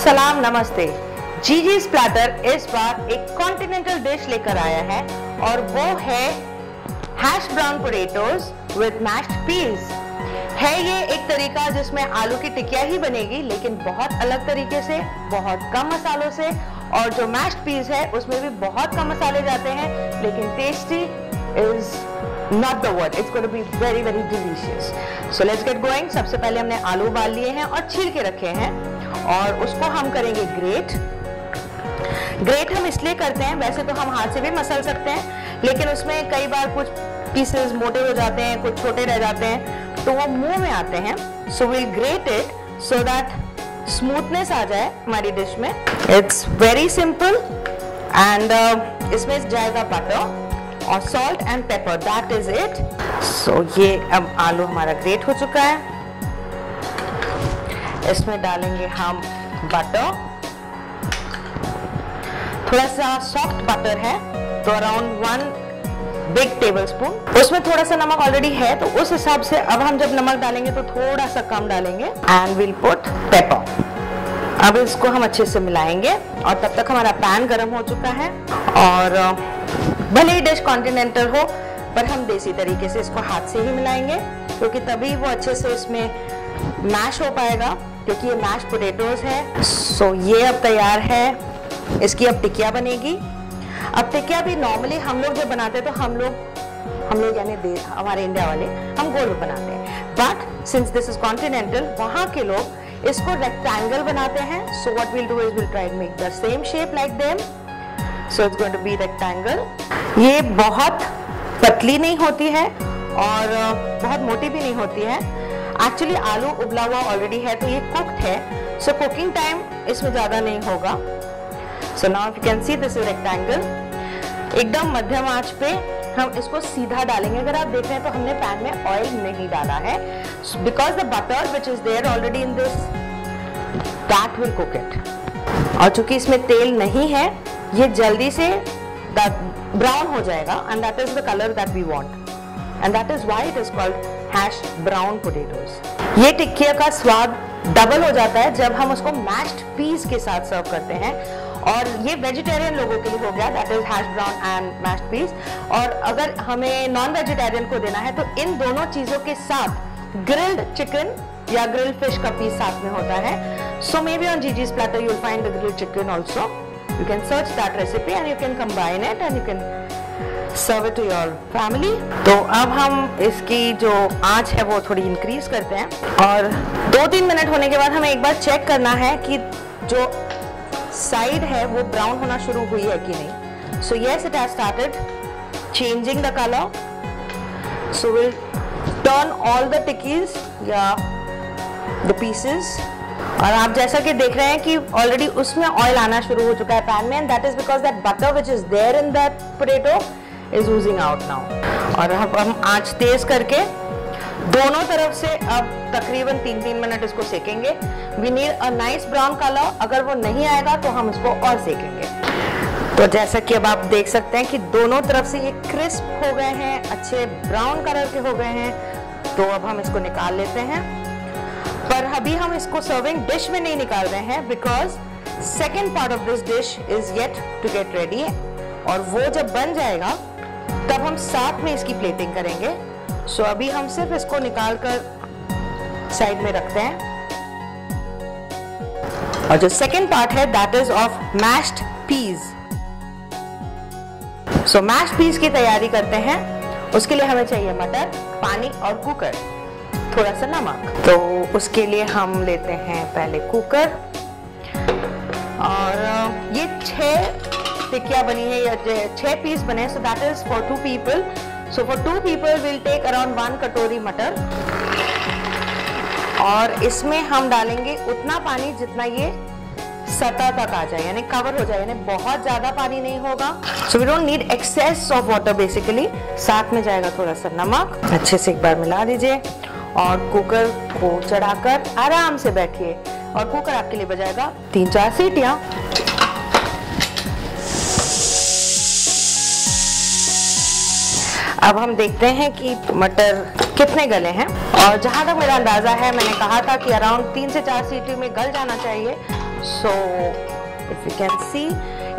सलाम नमस्ते। जीजी's प्लैटर इस बार एक कॉन्टिनेंटल डिश लेकर आया है और वो है hash brown potatoes with mashed peas. है ये एक तरीका जिसमें आलू की टिकिया ही बनेगी, लेकिन बहुत अलग तरीके से, बहुत कम मसालों से, और जो मैश्ड पीस है उसमें भी बहुत कम मसाले जाते हैं, लेकिन tasty is not the word, it's going to be very very delicious. So let's get going. सबसे पहले हमने आलू उबाल लिए हैं और छील के रखे हैं और उसको हम करेंगे ग्रेट। ग्रेट हम इसलिए करते हैं, वैसे तो हम हाथ से भी मसल सकते हैं, लेकिन उसमें कई बार कुछ पीसेस मोटे हो जाते हैं, कुछ छोटे रह जाते हैं, तो वो मुंह में आते हैं। So we'll grate it so that smoothness आ जाए हमारी डिश में। It's very simple and इसमें जाएगा बटर और salt and pepper, that is it. So ये अब आलू हमारा ग्रेट हो चुका है। इसमें डालेंगे हम बटर, थोड़ा सा सॉफ्ट बटर है तो अराउंड 1 बिग टेबल स्पून। उसमें थोड़ा सा नमक ऑलरेडी है तो उस हिसाब से अब हम जब नमक डालेंगे तो थोड़ा सा कम डालेंगे। And will put paper. अब इसको हम अच्छे से मिलाएंगे और तब तक हमारा पैन गर्म हो चुका है। और भले ही डिश कॉन्टिनेंटल हो, पर हम देसी तरीके से इसको हाथ से ही मिलाएंगे, क्योंकि तभी वो अच्छे से इसमें मैश हो पाएगा, क्योंकि ये मैश पोटैटोज है। सो ये अब तैयार है, इसकी अब टिकिया बनेगी। अब टिकिया भी नॉर्मली हम लोग जब बनाते हैं तो हम लोग यानी हमारे इंडिया वाले हम गोल बनाते हैं, but since this is continental, वहाँ के लोग इसको रेक्टेंगल बनाते हैं। So what will do is will try to make the same shape like them. So it's going to be rectangle. ये बहुत पतली नहीं होती है और बहुत मोटी भी नहीं होती है। एक्चुअली आलू उबला हुआ ऑलरेडी है तो ये कुक्ड है, सो कुकिंग टाइम इसमें ज़्यादा नहीं होगा। So now if you can see this is rectangle. एकदम मध्यम आंच पे हम इसको सीधा डालेंगे। अगर आप देख रहे हैं तो हमने पैन में ऑयल नहीं डाला है, because the butter which is there already in this, that will cook it. और चूंकि इसमें तेल नहीं है, ये जल्दी से ब्राउन हो जाएगा and that is the color that we want and that is why it is called hash brown potatoes. ये टिक्किया का स्वाद डबल हो जाता है जब हम उसको मैश्ड पीस के साथ सर्व करते हैं, और ये वेजिटेरियन लोगों के लिए हो गया, that is hash brown and mashed peas। और अगर हमें नॉन वेजिटेरियन को देना है तो इन दोनों चीजों के साथ ग्रिल्ड चिकन या ग्रिल्ड फिश का पीस साथ में होता है। So maybe on Gigi's platter you will find the grilled chicken also. You can search that recipe and you can combine it and you can serve it to your family. तो अब हम इसकी जो आंच है वो थोड़ी इंक्रीज करते हैं और 2-3 मिनट होने के बाद हमें एक बार चेक करना है कि जो साइड है वो ब्राउन होना शुरू हुई है कि नहीं। So yes, it has started changing the color. So we'll turn all the tikkis या the pieces। और आप जैसा कि देख रहे हैं कि ऑलरेडी उसमें ऑयल आना शुरू हो चुका है पैन में, and that is because that butter which is there in that potato is oozing out now. और अब हम आंच तेज करके दोनों तरफ से अब तकरीबन 3-3 मिनट इसको सेकेंगे। We need a nice brown colour. अगर वो नहीं आएगा तो हम इसको और सेकेंगे। तो जैसा कि अब आप देख सकते हैं कि दोनों तरफ से ये क्रिस्प हो गए हैं, अच्छे ब्राउन कलर के हो गए हैं। तो अब हम इसको निकाल लेते हैं, पर अभी हम इसको सर्विंग डिश में नहीं निकाल रहे हैं, because second part of this dish is yet to get ready. और वो जब बन जाएगा तब हम साथ में इसकी प्लेटिंग करेंगे। सो अभी हम सिर्फ इसको निकाल कर साइड में रखते हैं। और जो सेकेंड पार्ट है that is of mashed peas. So mashed peas की तैयारी करते हैं। उसके लिए हमें चाहिए मटर, पानी और कुकर, थोड़ा सा नमक। तो उसके लिए हम लेते हैं पहले कुकर, और ये 6 टिक्किया बनी है या 6 पीस बने, so that is for 2 people. So for 2 people will take around 1 कटोरी मटर, और इसमें हम डालेंगे उतना पानी जितना ये सतह तक आ जाए, यानी कवर हो जाए, यानी बहुत ज्यादा पानी नहीं होगा। So we don't need excess of water basically. साथ में जाएगा थोड़ा सा नमक। अच्छे से एक बार मिला दीजिए और कुकर को चढ़ाकर आराम से बैठिए, और कुकर आपके लिए बजाएगा 3-4 सीटियां। अब हम देखते हैं कि मटर कितने गले हैं, और जहां तक मेरा अंदाजा है, मैंने कहा था कि अराउंड 3 से 4 सीटी में गल जाना चाहिए, so if you can see,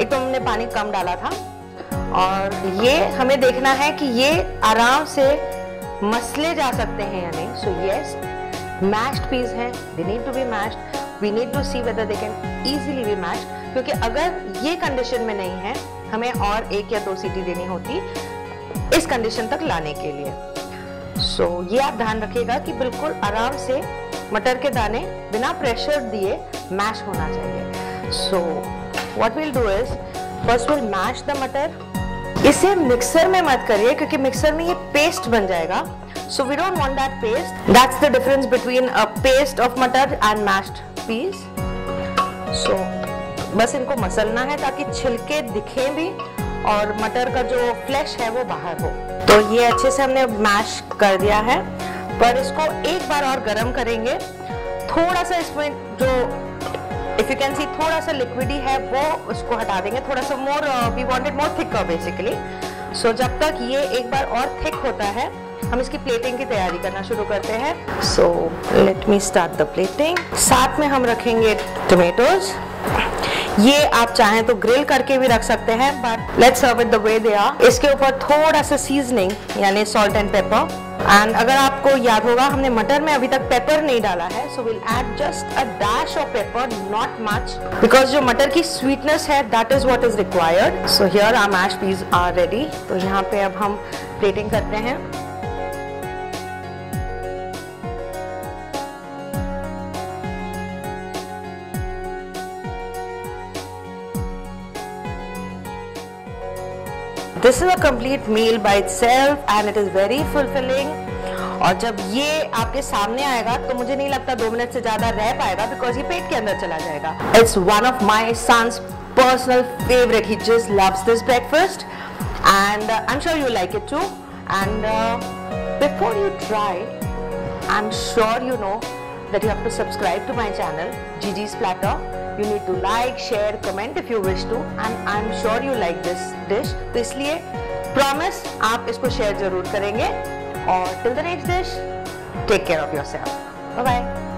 एक तो हमने पानी कम डाला था, और ये हमें देखना है कि ये आराम से मसले जा सकते हैं या नहीं. सो यस, मैश्ड पीस हैं, they need to be mashed. We need to see whether they can easily be mashed, क्योंकि अगर ये कंडीशन में नहीं है, हमें और 1 या 2 सीटी देनी होती इस कंडीशन तक लाने के लिए. सो ये आप ध्यान रखिएगा कि बिल्कुल आराम से मटर के दाने बिना प्रेशर दिए मैश होना चाहिए. So what we'll do is, first will mash the मटर. इसे मिक्सर में मत करिए, क्योंकि मिक्सर में ये पेस्ट बन जाएगा. So we don't want that paste. That's the difference between a paste of मटर एंड मैश्ड पीस. सो बस इनको मसलना है ताकि छिलके दिखें भी और मटर का जो फ्लैश है वो बाहर हो. तो ये अच्छे से हमने मैश कर दिया है, पर इसको एक बार और गरम करेंगे. थोड़ा सा इसमें जो इफ यू कैन सी थोड़ा सा लिक्विडी है वो उसको हटा देंगे. थोड़ा सा more, we wanted more thicker basically. So जब तक ये एक बार और थिक होता है, हम इसकी प्लेटिंग की तैयारी करना शुरू करते हैं. So let me start the plating. साथ में हम रखेंगे टमेटोज. ये आप चाहें तो ग्रिल करके भी रख सकते हैं, but let's serve it the way they are. इसके ऊपर थोड़ा सा सीजनिंग यानी सॉल्ट एंड पेपर. एंड अगर आपको याद होगा, हमने मटर में अभी तक पेपर नहीं डाला है, so will add just a dash of pepper, not much, because जो मटर की स्वीटनेस है that is what is required. So here our mash peas are ready. तो यहाँ पे अब हम प्लेटिंग करते हैं. This is a complete meal by itself and it is very fulfilling. और जब ये आपके सामने आएगा तो मुझे नहीं लगता 2 मिनट से ज़्यादा रह पाएगा, बिकॉज ये पेट के अंदर चला जाएगा. It's one of my son's personal favorite. He just loves this breakfast and I'm sure you like it too. And before you try, I'm sure you know that you have to subscribe to my channel, Gigi's Platter. You need to like, share, comment if you wish to, and I'm sure you like this dish. तो इसलिए promise आप इसको share जरूर करेंगे. और till the next dish, take care of yourself. Bye bye.